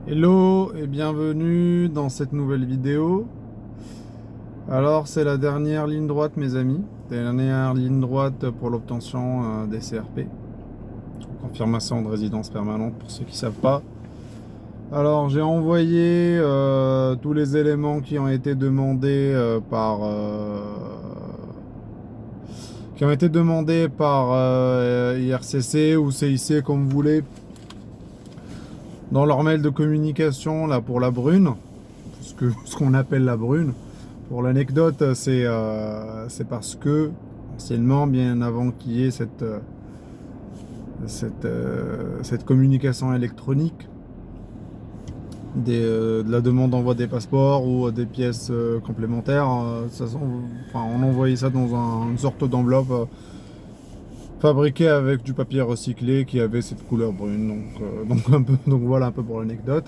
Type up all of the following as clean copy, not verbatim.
Hello et bienvenue dans cette nouvelle vidéo. Alors c'est la dernière ligne droite mes amis, dernière ligne droite pour l'obtention des CRP, confirmation de résidence permanente pour ceux qui ne savent pas. Alors j'ai envoyé tous les éléments qui ont été demandés par IRCC ou CIC comme vous voulez dans leur mail de communication là pour la brune, ce qu'on appelle la brune. Pour l'anecdote, c'est parce que anciennement, bien avant qu'il y ait cette communication électronique, de la demande d'envoi des passeports ou des pièces complémentaires, on envoyait ça dans une sorte d'enveloppe fabriquée avec du papier recyclé qui avait cette couleur brune. Donc voilà un peu pour l'anecdote.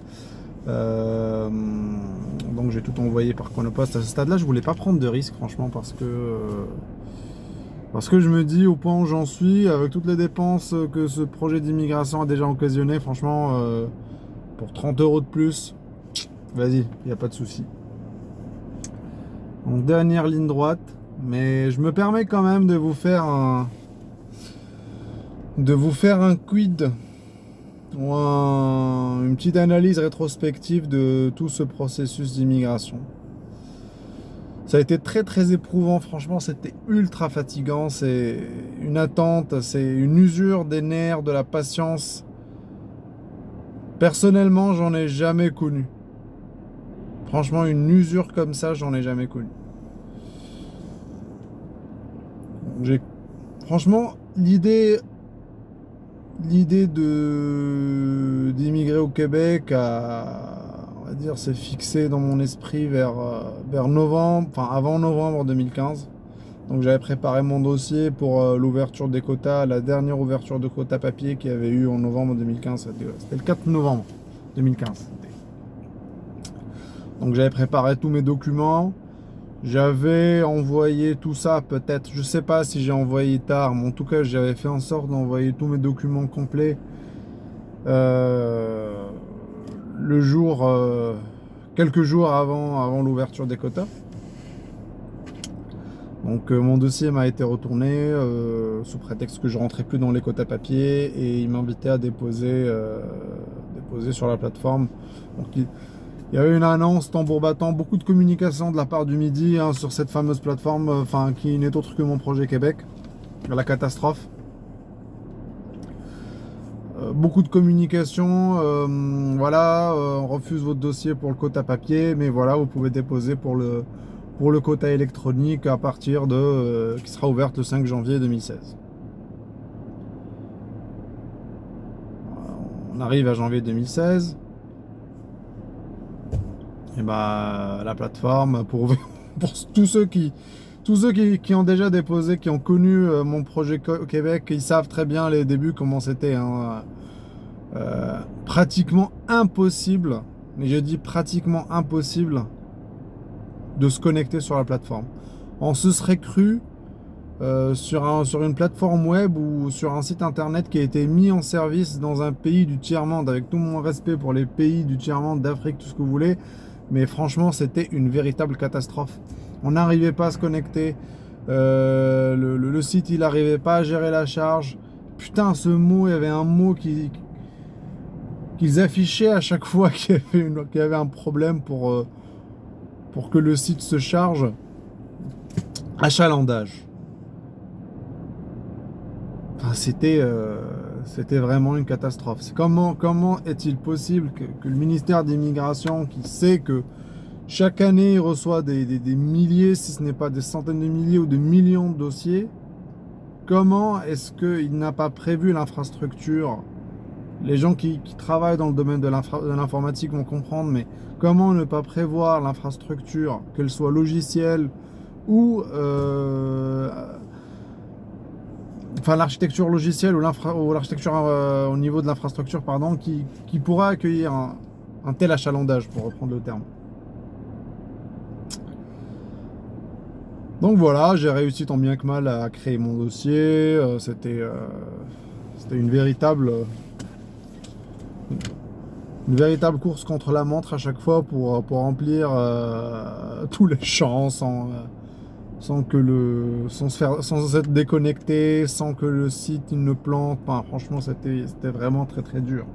Donc j'ai tout envoyé par Chronopost. À ce stade-là, je voulais pas prendre de risque, franchement, parce que je me dis au point où j'en suis, avec toutes les dépenses que ce projet d'immigration a déjà occasionné, franchement, pour 30 € de plus, vas-y, il n'y a pas de souci. Donc dernière ligne droite, mais je me permets quand même de vous faire un quid ou une petite analyse rétrospective de tout ce processus d'immigration. Ça a été très très éprouvant, franchement c'était ultra fatigant, c'est une attente, c'est une usure des nerfs, de la patience. Personnellement j'en ai jamais connu. Franchement une usure comme ça j'en ai jamais connu. Franchement l'idée d'immigrer au Québec on va dire, s'est fixée dans mon esprit vers novembre, enfin avant novembre 2015. Donc j'avais préparé mon dossier pour l'ouverture des quotas, la dernière ouverture de quotas papier qu'il y avait eu en novembre 2015. C'était le 4 novembre 2015. Donc j'avais préparé tous mes documents. J'avais envoyé tout ça, peut-être, je sais pas si j'ai envoyé tard, mais en tout cas j'avais fait en sorte d'envoyer tous mes documents complets le jour, quelques jours avant l'ouverture des quotas. Donc mon dossier m'a été retourné sous prétexte que je rentrais plus dans les quotas papier et il m'invitait à déposer sur la plateforme. Donc il y avait une annonce tambour battant, beaucoup de communication de la part du Midi sur cette fameuse plateforme, qui n'est autre que mon projet Québec, la catastrophe. Beaucoup de communication, voilà, on refuse votre dossier pour le quota papier, mais voilà, vous pouvez déposer pour le quota électronique à partir qui sera ouverte le 5 janvier 2016. On arrive à janvier 2016. Et bah la plateforme pour tous ceux qui ont déjà déposé, qui ont connu mon projet Québec, ils savent très bien les débuts comment c'était, hein. Pratiquement impossible, mais je dis pratiquement impossible de se connecter sur la plateforme. On se serait cru sur une plateforme web ou sur un site internet qui a été mis en service dans un pays du tiers-monde, avec tout mon respect pour les pays du tiers-monde, d'Afrique, tout ce que vous voulez. Mais franchement, c'était une véritable catastrophe. On n'arrivait pas à se connecter. Le site, il n'arrivait pas à gérer la charge. Putain, il y avait un mot qu'ils affichaient à chaque fois qu'il y avait un problème pour que le site se charge. Achalandage. Enfin, c'était vraiment une catastrophe. Comment est-il possible que le ministère de l'Immigration, qui sait que chaque année il reçoit des milliers, si ce n'est pas des centaines de milliers ou de millions de dossiers, comment est-ce qu'il n'a pas prévu l'infrastructure? Les gens qui travaillent dans le domaine de l'informatique vont comprendre, mais comment ne pas prévoir l'infrastructure, qu'elle soit logicielle ou l'architecture logicielle ou l'architecture au niveau de l'infrastructure, pardon, qui pourra accueillir un tel achalandage, pour reprendre le terme. Donc voilà, j'ai réussi tant bien que mal à créer mon dossier. C'était une véritable une véritable course contre la montre à chaque fois pour remplir tous les champs sans être déconnecté, sans que le site il ne plante. Enfin, franchement, c'était vraiment très très dur.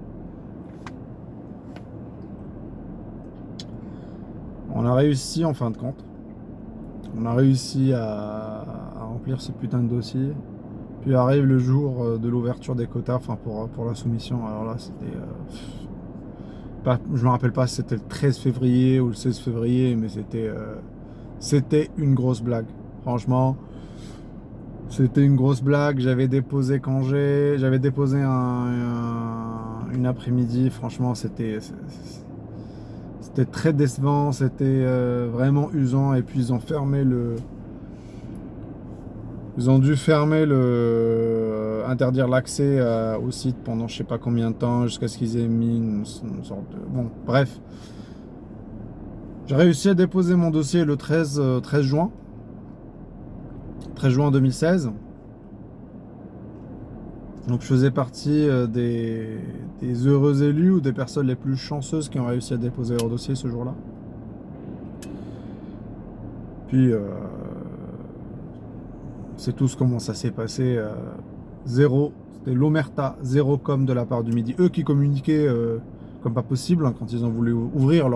On a réussi en fin de compte. On a réussi à remplir ce putain de dossier. Puis arrive le jour de l'ouverture des quotas, enfin pour la soumission. Alors là, c'était. Je me rappelle pas si c'était le 13 février ou le 16 février, mais c'était une grosse blague. Franchement, c'était une grosse blague. J'avais déposé congé, j'avais déposé une après-midi. Franchement, c'était très décevant, c'était vraiment usant. Et puis ils ont dû fermer interdire l'accès au site pendant je sais pas combien de temps, jusqu'à ce qu'ils aient mis une sorte de... Bon, bref. J'ai réussi à déposer mon dossier le 13 juin. 13 juin 2016. Donc je faisais partie des heureux élus ou des personnes les plus chanceuses qui ont réussi à déposer leur dossier ce jour-là. Puis c'est tout comment ça s'est passé. Zéro, c'était l'omerta, zéro com de la part du Midi. Eux qui communiquaient comme pas possible quand ils ont voulu ouvrir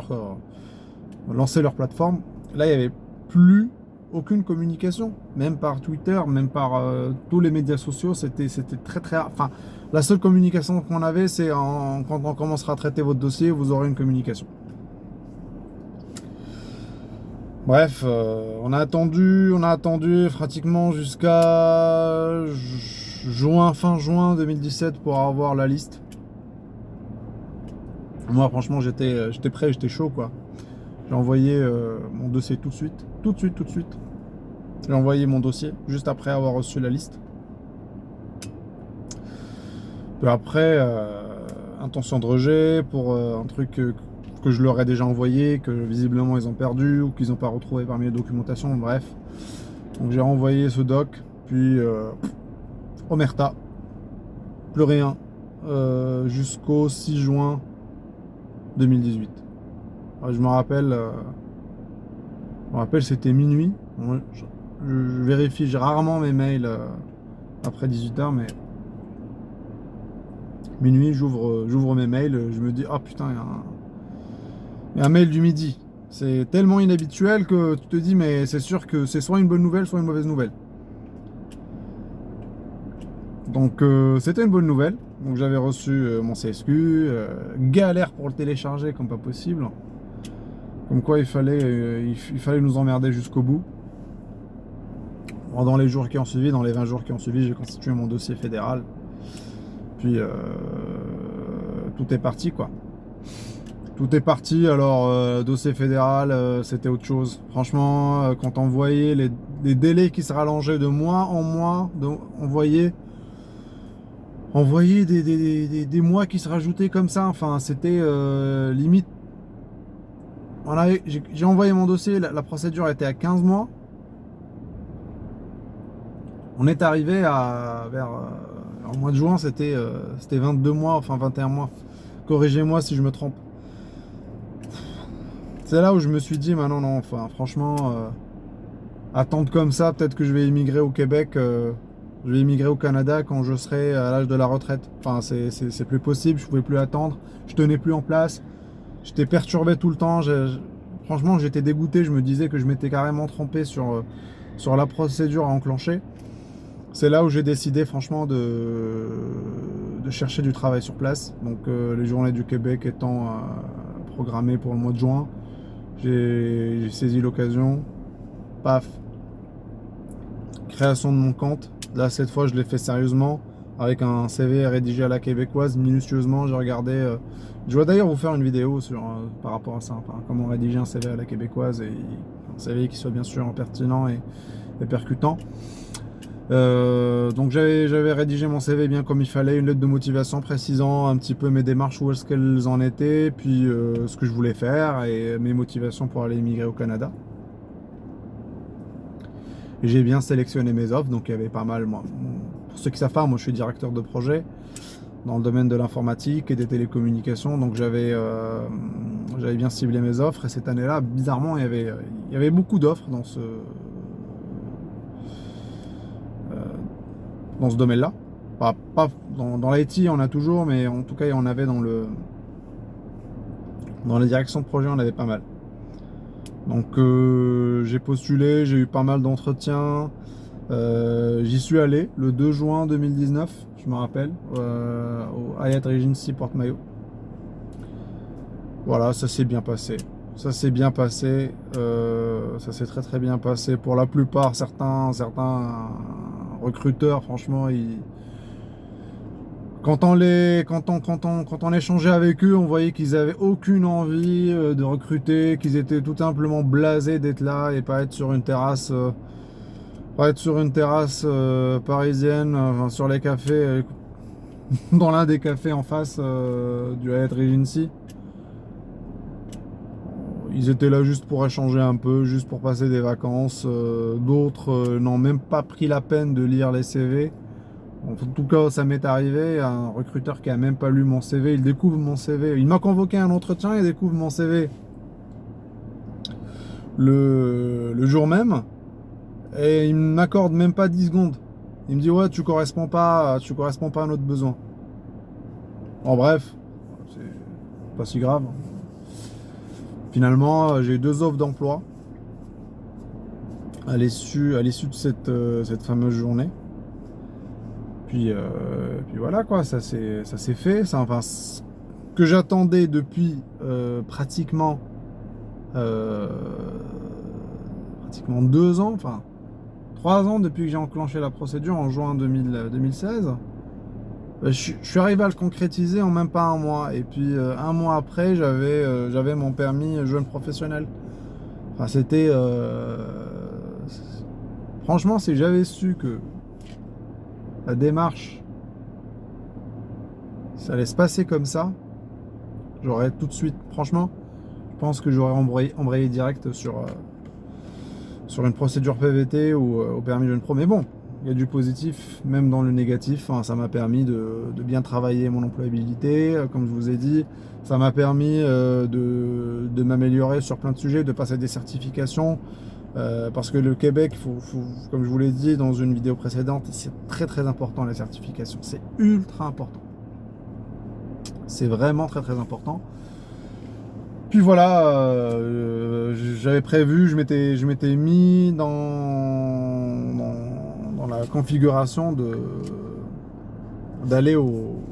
lancer leur plateforme. Là, il n'y avait plus aucune communication, même par Twitter, même par tous les médias sociaux. C'était très très rare. Enfin, la seule communication qu'on avait, c'est quand on commencera à traiter votre dossier, vous aurez une communication. Bref, on a attendu pratiquement jusqu'à fin juin 2017 pour avoir la liste. Moi, franchement, j'étais prêt, j'étais chaud, quoi. J'ai envoyé mon dossier tout de suite. J'ai envoyé mon dossier juste après avoir reçu la liste. Puis après, intention de rejet pour un truc que je leur ai déjà envoyé, que visiblement ils ont perdu ou qu'ils n'ont pas retrouvé parmi les documentations, bref. Donc j'ai renvoyé ce doc, puis omerta, plus rien, jusqu'au 6 juin 2018. Alors, je me rappelle c'était minuit. Je vérifie, j'ai rarement mes mails après 18h, mais minuit, j'ouvre mes mails, je me dis, ah putain, il y a un mail du Midi. C'est tellement inhabituel que tu te dis, mais c'est sûr que c'est soit une bonne nouvelle, soit une mauvaise nouvelle. Donc c'était une bonne nouvelle. Donc j'avais reçu mon CSQ, galère pour le télécharger comme pas possible. Comme quoi il fallait nous emmerder jusqu'au bout. Dans les jours qui ont suivi, dans les 20 jours qui ont suivi, j'ai constitué mon dossier fédéral. Puis tout est parti, quoi. Tout est parti. Alors dossier fédéral, c'était autre chose. Franchement, quand on voyait les délais qui se rallongeaient de mois en mois, on voyait des mois qui se rajoutaient comme ça. Enfin, c'était limite. J'ai envoyé mon dossier, la procédure était à 15 mois. On est arrivé en mois de juin, c'était 22 mois, enfin 21 mois. Corrigez-moi si je me trompe. C'est là où je me suis dit, non, enfin franchement, attendre comme ça, peut-être que je vais émigrer au Québec, je vais émigrer au Canada quand je serai à l'âge de la retraite. Enfin, c'est plus possible, je pouvais plus attendre, je tenais plus en place, j'étais perturbé tout le temps. Franchement, j'étais dégoûté, je me disais que je m'étais carrément trompé sur la procédure à enclencher. C'est là où j'ai décidé franchement de chercher du travail sur place. Donc les journées du Québec étant programmées pour le mois de juin, j'ai saisi l'occasion. Paf. Création de mon compte. Là cette fois je l'ai fait sérieusement avec un CV rédigé à la québécoise minutieusement. J'ai regardé. Je vais d'ailleurs vous faire une vidéo par rapport à ça. Enfin, comment rédiger un CV à la québécoise et un CV qui soit bien sûr pertinent et percutant. Donc j'avais rédigé mon CV bien comme il fallait, une lettre de motivation précisant un petit peu mes démarches, où est-ce qu'elles en étaient, puis ce que je voulais faire et mes motivations pour aller immigrer au Canada. Et j'ai bien sélectionné mes offres, donc il y avait pas mal. Pour ceux qui savent pas, moi je suis directeur de projet, dans le domaine de l'informatique et des télécommunications. Donc j'avais bien ciblé mes offres. Et cette année-là, bizarrement, il y avait beaucoup d'offres dans ce domaine-là. Pas dans l'IT, on a toujours, mais en tout cas, on avait dans les directions de projet, on avait pas mal. Donc j'ai postulé, j'ai eu pas mal d'entretiens. J'y suis allé le 2 juin 2019, je me rappelle, au Hyatt Regency Porte-Maillot. Voilà, ça s'est bien passé. Ça s'est bien passé. Ça s'est très très bien passé. Pour la plupart, certains recruteurs, franchement, quand on échangeait avec eux, on voyait qu'ils avaient aucune envie de recruter, qu'ils étaient tout simplement blasés d'être là et pas être sur une terrasse. Parisienne, enfin, sur les cafés, dans l'un des cafés en face du Hyatt Regency. Ils étaient là juste pour échanger un peu, juste pour passer des vacances. D'autres n'ont même pas pris la peine de lire les CV. En tout cas, ça m'est arrivé, un recruteur qui a même pas lu mon CV, il découvre mon CV. Il m'a convoqué à un entretien, il découvre mon CV le jour même. Et il ne m'accorde même pas 10 secondes. Il me dit ouais, tu corresponds pas à notre besoin. En bref, c'est pas si grave. Finalement, j'ai eu 2 offres d'emploi à l'issue de cette fameuse journée. Puis voilà quoi, ça s'est fait. Enfin, ce que j'attendais depuis pratiquement 2 ans, enfin 3 ans depuis que j'ai enclenché la procédure en juin 2016. Je suis arrivé à le concrétiser en même pas un mois. Et puis un mois après, j'avais mon permis jeune professionnel. Enfin, c'était... franchement, si j'avais su que la démarche, ça allait se passer comme ça, j'aurais tout de suite... Franchement, je pense que j'aurais embrayé direct sur une procédure PVT ou au permis jeune pro. Mais bon, il y a du positif, même dans le négatif. Enfin, ça m'a permis de bien travailler mon employabilité, comme je vous ai dit. Ça m'a permis de m'améliorer sur plein de sujets, de passer des certifications. Parce que le Québec, comme je vous l'ai dit dans une vidéo précédente, c'est très très important les certifications. C'est ultra important. C'est vraiment très très important. Puis voilà, j'avais prévu, je m'étais mis dans la configuration d'aller au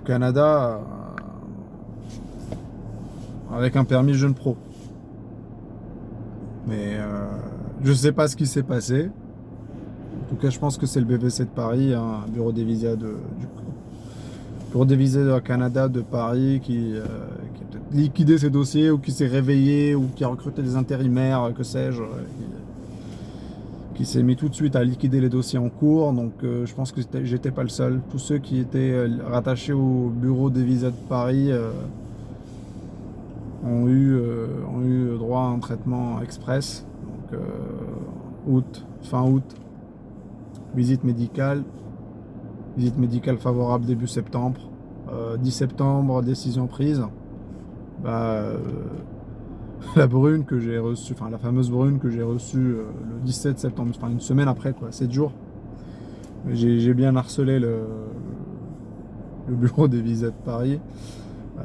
Canada avec un permis jeune pro. Mais je sais pas ce qui s'est passé. En tout cas, je pense que c'est le BVC de Paris, un bureau des visas bureau des visas de Canada de Paris qui a peut-être liquidé ses dossiers ou qui s'est réveillé ou qui a recruté des intérimaires, que sais-je, qui s'est mis tout de suite à liquider les dossiers en cours. Donc je pense que j'étais pas le seul. Tous ceux qui étaient rattachés au bureau des visas de Paris ont eu droit à un traitement express. Donc fin août, visite médicale favorable début septembre. 10 septembre, décision prise. La brune que j'ai reçue, enfin la fameuse brune que j'ai reçue le 17 septembre, enfin une semaine après, quoi, 7 jours. J'ai bien harcelé le bureau des visas de Paris. Il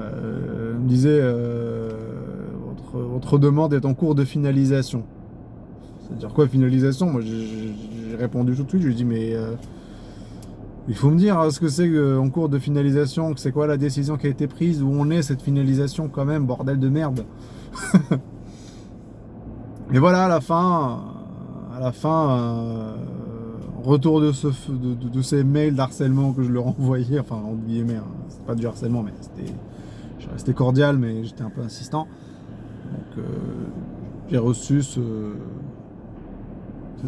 me disait votre demande est en cours de finalisation. C'est-à-dire quoi finalisation? Moi j'ai répondu tout de suite, je lui ai dit mais il faut me dire ce que c'est en cours de finalisation, que c'est quoi la décision qui a été prise, où on est cette finalisation quand même, bordel de merde. Et voilà, à la fin, retour de ces mails d'harcèlement que je leur envoyais, enfin entre guillemets, hein, c'est pas du harcèlement, mais je restais cordial, mais j'étais un peu insistant. Donc j'ai reçu cette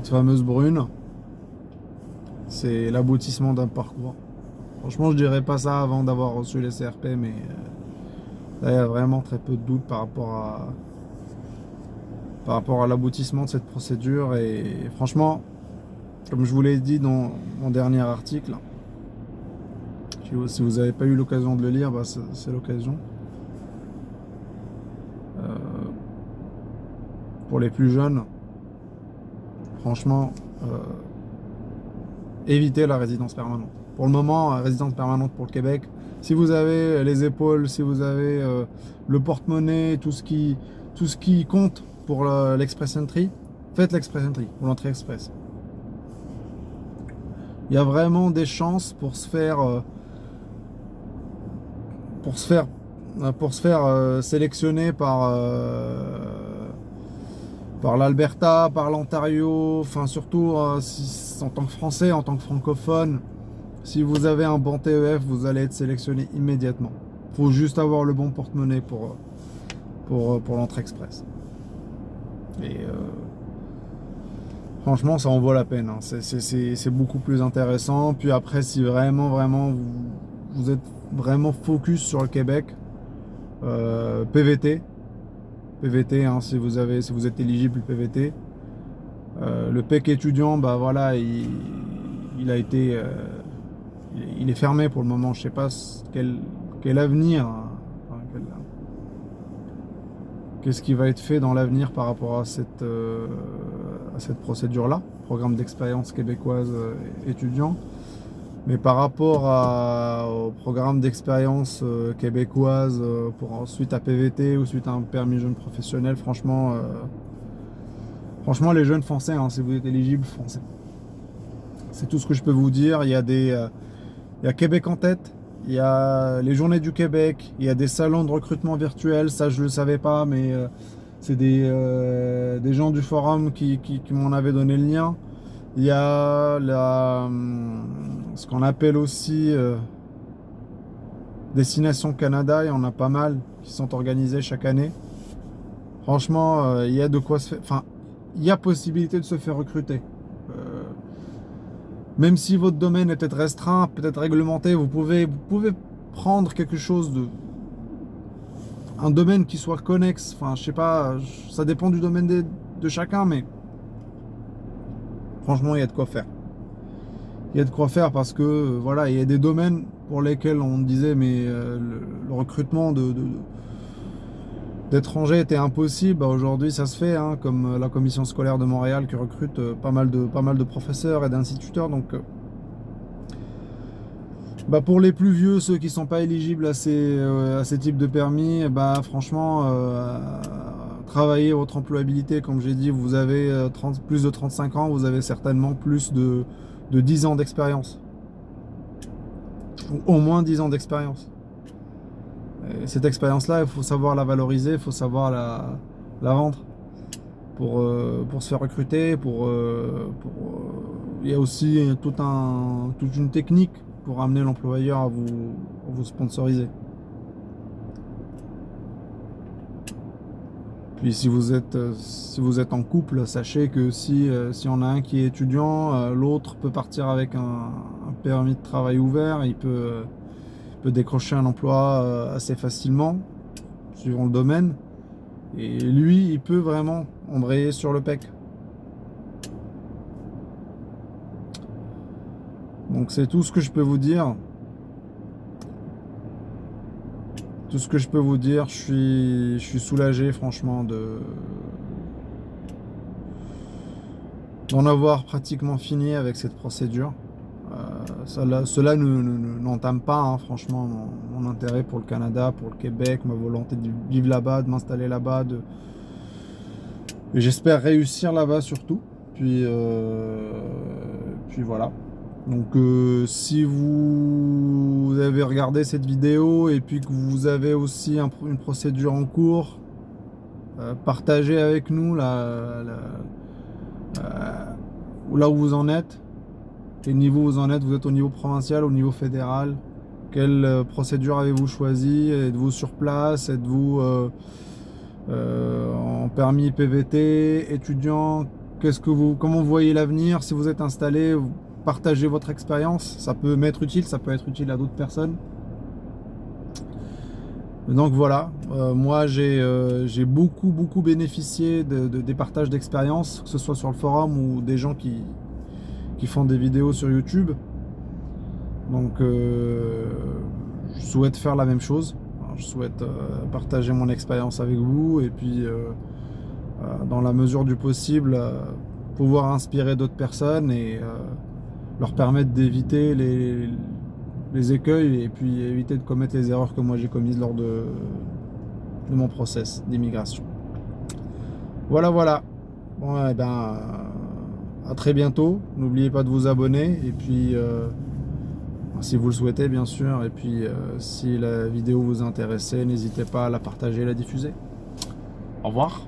fameuse brune. C'est l'aboutissement d'un parcours. Franchement, je dirais pas ça avant d'avoir reçu les CRP, mais là, il y a vraiment très peu de doutes par rapport à l'aboutissement de cette procédure. Et franchement, comme je vous l'ai dit dans mon dernier article, Si vous n'avez pas eu l'occasion de le lire, bah, c'est l'occasion. Pour les plus jeunes, franchement, évitez la résidence permanente. Pour le moment, résidence permanente pour le Québec, si vous avez les épaules, si vous avez le porte-monnaie, tout ce qui compte pour l'Express Entry, faites l'Express Entry ou l'entrée express. Il y a vraiment des chances pour se faire sélectionner par l'Alberta, par l'Ontario, enfin surtout en tant que Français, en tant que francophone. Si vous avez un bon TEF, vous allez être sélectionné immédiatement. Il faut juste avoir le bon porte-monnaie pour l'entrée express. Et franchement, ça en vaut la peine. Hein. C'est beaucoup plus intéressant. Puis après, si vraiment vous êtes vraiment focus sur le Québec, PVT, hein, si vous êtes éligible PVT, le PEC étudiant, bah voilà, il a été, il est fermé pour le moment. Je sais pas quel avenir, hein, enfin, qu'est-ce qui va être fait dans l'avenir par rapport à cette procédure-là, programme d'expérience québécoise étudiant. Mais par rapport au programme d'expérience québécoise pour suite à PVT ou suite à un permis jeune professionnel, franchement, les jeunes foncez, hein, si vous êtes éligible, foncez. C'est tout ce que je peux vous dire. Il y a Québec en tête, il y a les Journées du Québec, il y a des salons de recrutement virtuels, ça je ne le savais pas, mais c'est des gens du forum qui m'en avaient donné le lien. Il y a ce qu'on appelle aussi Destination Canada, il y en a pas mal qui sont organisés chaque année. Franchement, il y a de quoi se faire. Enfin, il y a possibilité de se faire recruter. Même si votre domaine est peut-être restreint, peut-être réglementé, vous pouvez prendre quelque chose un domaine qui soit connexe. Enfin, je sais pas, ça dépend du domaine de chacun, mais franchement, il y a de quoi faire. Il y a de quoi faire parce que voilà, il y a des domaines pour lesquels on disait mais le recrutement d'étrangers était impossible. Bah, aujourd'hui, ça se fait, hein, comme la commission scolaire de Montréal qui recrute pas mal de professeurs et d'instituteurs. Donc, bah, pour les plus vieux, ceux qui sont pas éligibles à ces types de permis, bah, franchement, travaillez votre employabilité. Comme j'ai dit, vous avez plus de 35 ans, vous avez certainement plus de 10 ans d'expérience. Ou au moins 10 ans d'expérience. Et cette expérience-là, il faut savoir la valoriser, il faut savoir la vendre pour se faire recruter. Il y a aussi toute une technique pour amener l'employeur à vous sponsoriser. Puis si vous êtes en couple, sachez que si on a un qui est étudiant, l'autre peut partir avec un permis de travail ouvert, il peut décrocher un emploi assez facilement, suivant le domaine. Et lui, il peut vraiment embrayer sur le PEC. Donc c'est tout ce que je peux vous dire. Tout ce que je peux vous dire, je suis soulagé franchement d'en avoir pratiquement fini avec cette procédure. Cela n'entame pas, hein, franchement, mon intérêt pour le Canada, pour le Québec, ma volonté de vivre là-bas, de m'installer là-bas. Et j'espère réussir là-bas surtout. Puis voilà. Donc si vous avez regardé cette vidéo et puis que vous avez aussi une procédure en cours, partagez avec nous là où vous en êtes, quel niveau vous en êtes, vous êtes au niveau provincial, au niveau fédéral, quelle procédure avez-vous choisi, êtes-vous sur place, êtes-vous en permis PVT, étudiant, comment vous voyez l'avenir, si vous êtes installé, partagez votre expérience, ça peut m'être utile, ça peut être utile à d'autres personnes. Donc voilà, moi j'ai beaucoup bénéficié des partages d'expérience, que ce soit sur le forum ou des gens qui font des vidéos sur YouTube. Donc je souhaite faire la même chose. Alors, je souhaite partager mon expérience avec vous et puis dans la mesure du possible pouvoir inspirer d'autres personnes et leur permettre d'éviter les écueils et puis éviter de commettre les erreurs que moi j'ai commises lors de mon process d'immigration. Voilà, voilà. Bon, eh ben, à très bientôt. N'oubliez pas de vous abonner et puis si vous le souhaitez bien sûr. Et puis si la vidéo vous intéressait, n'hésitez pas à la partager et la diffuser. Au revoir.